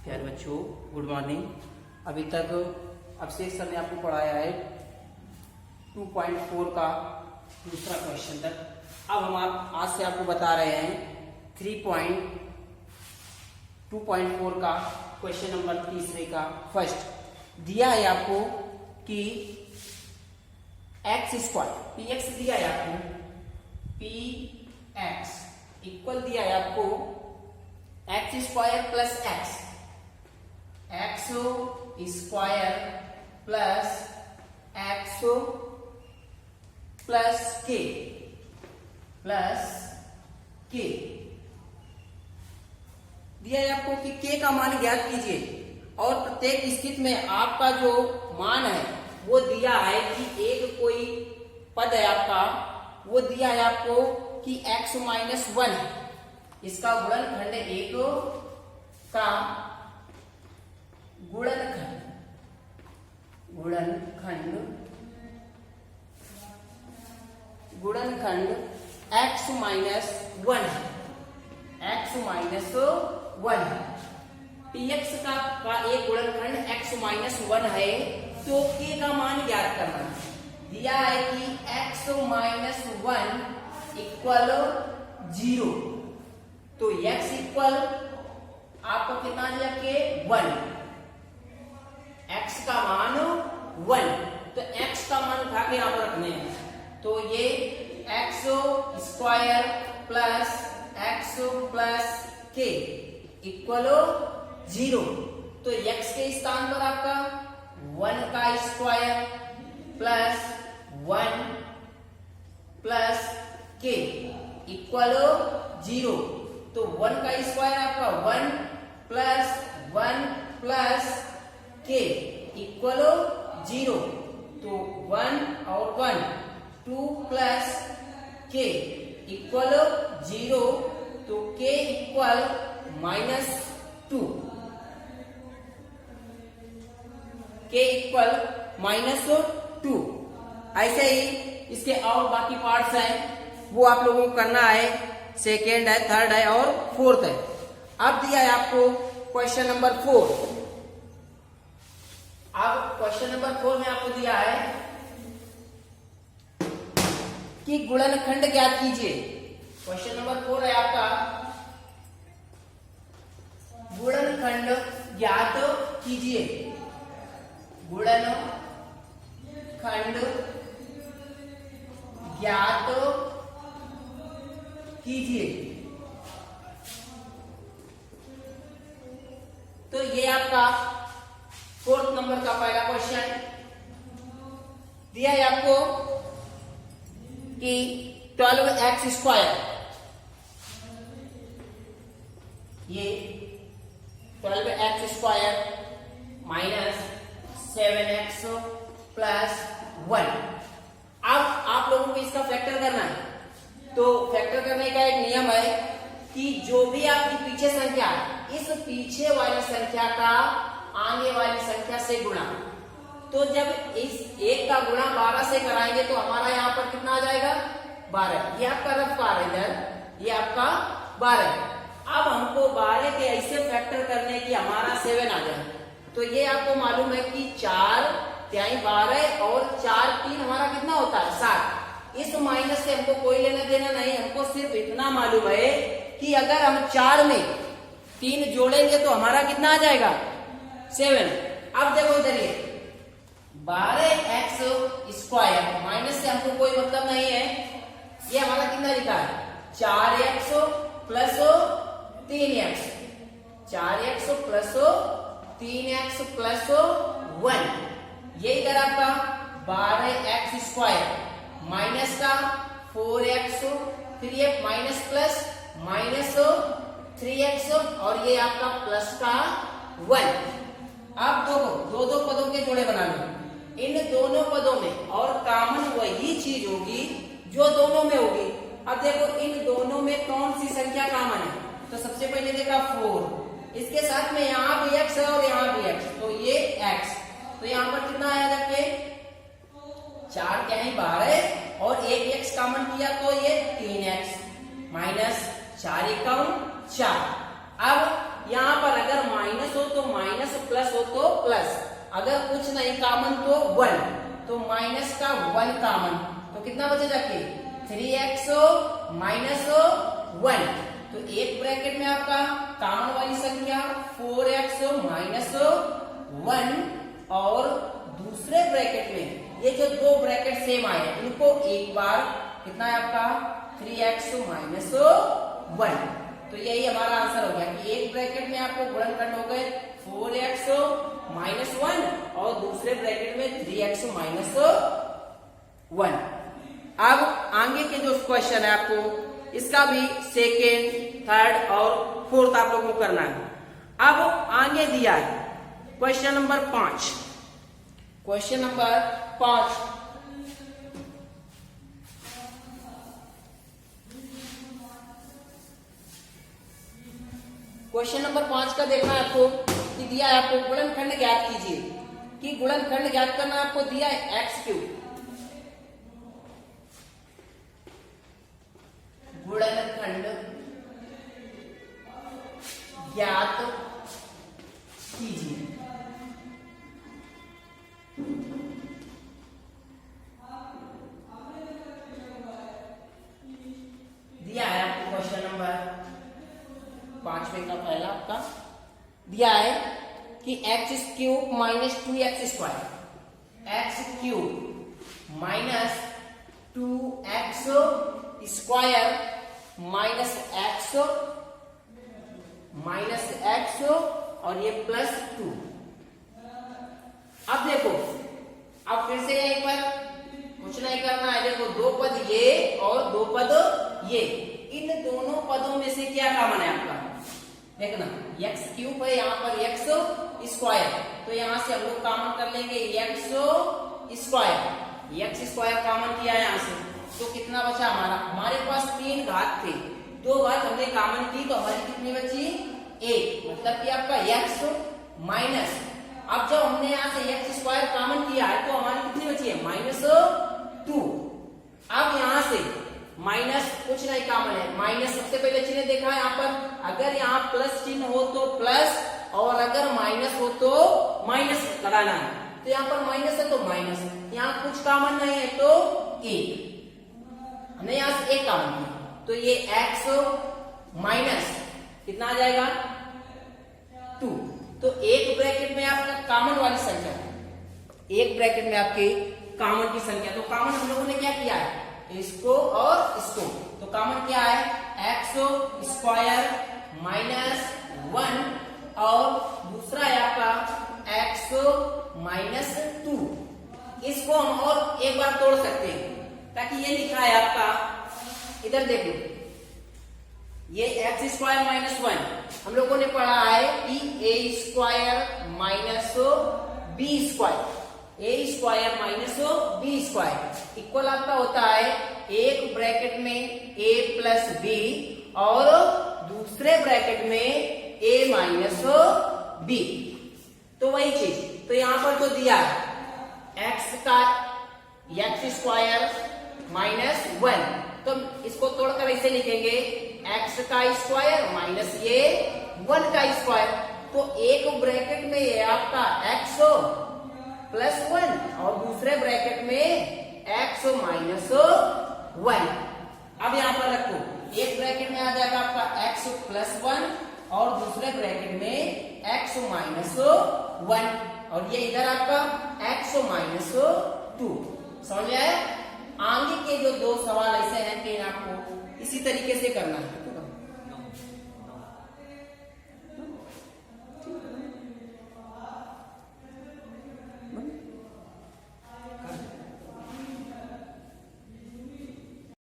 प्यारे बच्चों, good morning. अभी तक अभिषेक सर ने आपको पढ़ाया है 2.4 का दूसरा क्वेश्चन तक। अब हम आज से आपको बता रहे हैं 3.2.4 का क्वेश्चन नंबर तीसरे का फर्स्ट। दिया है आपको कि एक्स स्क्वायर px दिया है आपको, px इक्वल दिया है आपको x square plus x square plus x plus के दिया है आपको कि के का मान ज्ञात कीजिए और प्रत्येक स्थिति में आपका जो मान है वो दिया है कि एक कोई पद है आपका, वो दिया है आपको कि x माइनस 1 इसका गुणनखंड एक का गुणनखंड x माइनस 1 px का एक गुणनखंड x माइनस 1 है, तो k का मान ज्ञात करना दिया है कि x माइनस 1 इक्वल 0। तो x इक्वल आपको कितना दिया के 1, x का मान 1, तो x का मान उठा के यहां पर रखने हैं। तो ये x square plus x plus के इक्वल 0। तो x के स्थान पर आपका 1 का स्क्वायर प्लस 1 प्लस के इक्वल 0। तो 1 का स्क्वायर आपका 1 प्लस के इक्वल 0। तो 1 और 1 2 प्लस के इक्वल 0। तो के इक्वल -2, के इक्वल -2। ऐसे ही इसके और बाकी पार्ट्स हैं वो आप लोगों को करना है, सेकेंड है, थर्ड है और फोर्थ है। अब दिया है आपको क्वेश्चन नंबर 4। अब क्वेश्चन नंबर 4 में आपको दिया है कि गुणनखंड ज्ञात कीजिए। क्वेश्चन नंबर 4 है आपका गुणनखंड ज्ञात कीजिए। गुणनखंड ज्ञात कीजिए। तो ये आपका 4th नंबर का पहला क्वेश्चन दिया है आपको कि 12x स्क्वायर, ये 12x square minus 7x plus 1। अब आप लोगों को इसका फैक्टर करना है। तो फैक्टर करने का एक नियम है कि जो भी आपकी पीछे संख्या है, इस पीछे वाली संख्या का आगे वाली संख्या से गुणा। तो जब इस एक का गुणा 12 से कराएंगे तो हमारा यहाँ पर कितना आ जाएगा 12। ये आपका रफ पार है इधर, ये आपका 12। अब हमको 12 के ऐसे फैक्टर करने की हमारा 7 आ जाए। तो ये आपको मालूम है कि 4 तिहाई 12 और 4 3 हमारा कितना होता है 7। इस माइनस से हमको कोई लेना देना नहीं, हमको सिर्फ इतना मालूम है कि अगर हम 4 में 3 जोड़ेंगे तो हमारा कितना आ जाएगा 7। अब देखो इधर ये 12x स्क्वायर माइनस से हमको कोई मतलब नहीं है, ये हमारा कितना लिखा है 4x plus 3x, 4x plus 3x plus 1। ये इधर आपका 12x स्क्वायर माइनस का 4x 3x minus plus minus 3x और ये आपका प्लस का 1। अब दो पदों के जोड़े बना लो। इन दोनों पदों में और कॉमन वही चीज होगी जो दोनों में होगी। अब देखो इन दोनों में कौन सी संख्या कॉमन है। तो सबसे पहले देखा 4, इसके साथ में यहाँ भी x है और यहाँ भी x, तो ये x। तो यहाँ पर कितना आया जाके 4 क्या है 12 और एक x कॉमन किया तो ये 3x माइनस 4 × 4। अब यहाँ पर अगर माइनस हो तो माइनस, प्लस हो तो प्लस, अगर कुछ नहीं कॉमन तो 1, तो माइनस का 1 कॉमन, तो कितना बचेगा के 3x माइनस 1। तो एक ब्रैकेट में आपका कॉमन वाली संख्या 4x माइनस 1 और दूसरे ब्रैकेट में ये जो दो ब्रैकेट सेम आए इनको एक बार कितना है आपका 3x माइनस 1। तो यही हमारा आंसर हो गया कि एक ब्रैकेट में आपको गुणनखंड हो गए 4x माइनस 1 और दूसरे ब्रैकेट में 3x माइनस 1। अब आगे के जो क्वेश्चन है आपको इसका भी सेकेंड, थर्ड और फोर्थ आप लोगों को करना है। अब आगे दिया है question number 5। Question number 5 question number 5 का देखना है आपको कि दिया है आपको गुणनखंड ज्ञात कीजिए, कि गुणनखंड ज्ञात करना आपको दिया है x3, गुणनखंड ज्ञात कीजिए। दिया है आपको क्वेश्चन नंबर 5 का पहला आपका दिया है कि x³ minus 2x² x³ minus 2x² minus x और ये प्लस 2। अब देखो, अब फिर से एक बार कुछ नहीं करना है। देखो दो पद ये और दो पद ये, इन दोनों पदों में से क्या कॉमन है आपका देखना, x³ है यहाँ पर x², तो यहाँ से हम लोग कॉमन कर लेंगे x² कॉमन किया है यहाँ से, तो कितना बचा हमारा, हमारे पास 3 घात थे, 2 घात हमने कॉमन की तो हमारी कितनी बची 1, मतलब कि आपका x माइनस, अब जब हमने यहाँ से x² कॉमन किया है तो हमारी कितनी बची है -2। अब यहाँ से माइनस कुछ नहीं कॉमन है, माइनस सबसे पहले चिन्ह देखा है यहाँ पर, अगर यहाँ प्लस चिन्ह हो तो प्लस और अगर माइनस हो तो माइनस लगाना है, तो यहाँ पर माइनस है तो माइनस, यहाँ कुछ कॉमन नहीं है तो 1, हमने यहाँ से 1 कॉमन किया, तो ये x माइनस कितना आ जाएगा 2। तो एक ब्रैकेट में आपका कॉमन वाली संख्या, एक ब्रैकेट में आपके कॉमन की संख्या, तो कॉमन हम लोगों ने क्या किया है इसको और इसको, तो कॉमन क्या है x² माइनस 1 और दूसरा है आपका x माइनस 2। इसको हम और एक बार तोड़ सकते हैं, ताकि ये लिखा है आपका, इधर देख लो, ये x² माइनस 1 हम लोगों ने पढ़ा है कि a² minus b² a² minus b² equal आपका होता है एक ब्रैकेट में a प्लस b और दूसरे ब्रैकेट में a माइनस b। तो वही चीज, तो यहां पर जो दिया है x² माइनस 1, तो इसको तोड़कर ऐसे लिखेंगे x² माइनस ये 1 का स्क्वायर, तो एक ब्रैकेट में ये आपका x प्लस 1 और दूसरे ब्रैकेट में x माइनस 1। अब यहां पर रखो, एक ब्रैकेट में आ जाएगा आपका x प्लस 1 और दूसरे ब्रैकेट में x माइनस 1 और ये इधर आपका x माइनस 2। समझ में आया? आगे के जो 2 सवाल ऐसे हैं कि आपको इसी तरीके से करना है।